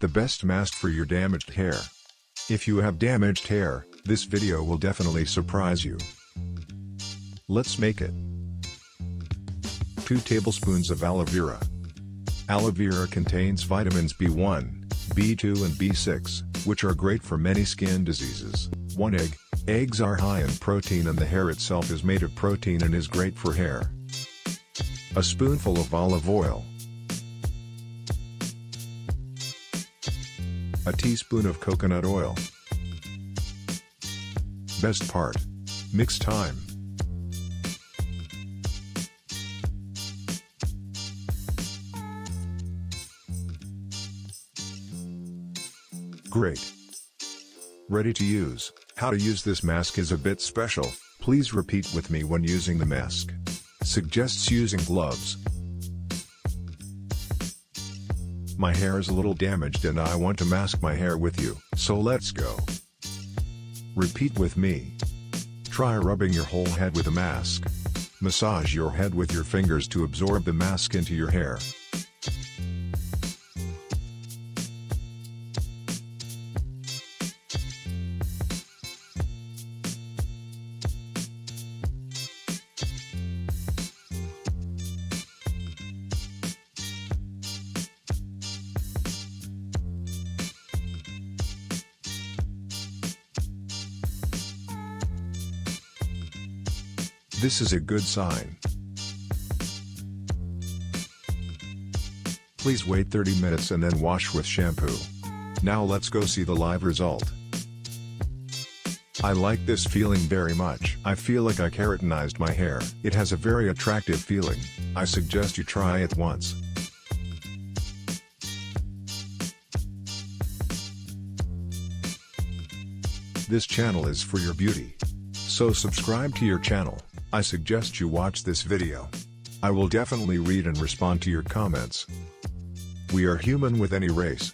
the best mask for your damaged hair. If you have damaged hair, this video will definitely surprise you. Let's make it. 2 tablespoons of aloe vera. Aloe vera contains vitamins B1, B2 and B6, which are great for many skin diseases. 1 egg. Eggs are high in protein and the hair itself is made of protein and is great for hair. A spoonful of olive oil. A teaspoon of coconut oil. Best part. Mix time. Great. Ready to use. How to use this mask is a bit special, please repeat with me when using the mask. Suggests using gloves. My hair is a little damaged and I want to mask my hair with you, so let's go. Repeat with me. Try rubbing your whole head with a mask. Massage your head with your fingers to absorb the mask into your hair. This is a good sign. Please wait 30 minutes and then wash with shampoo. Now let's go see the live result. I like this feeling very much. I feel like I keratinized my hair. It has a very attractive feeling. I suggest you try it once. This channel is for your beauty. So subscribe to your channel. I suggest you watch this video. I will definitely read and respond to your comments. We are human with any race.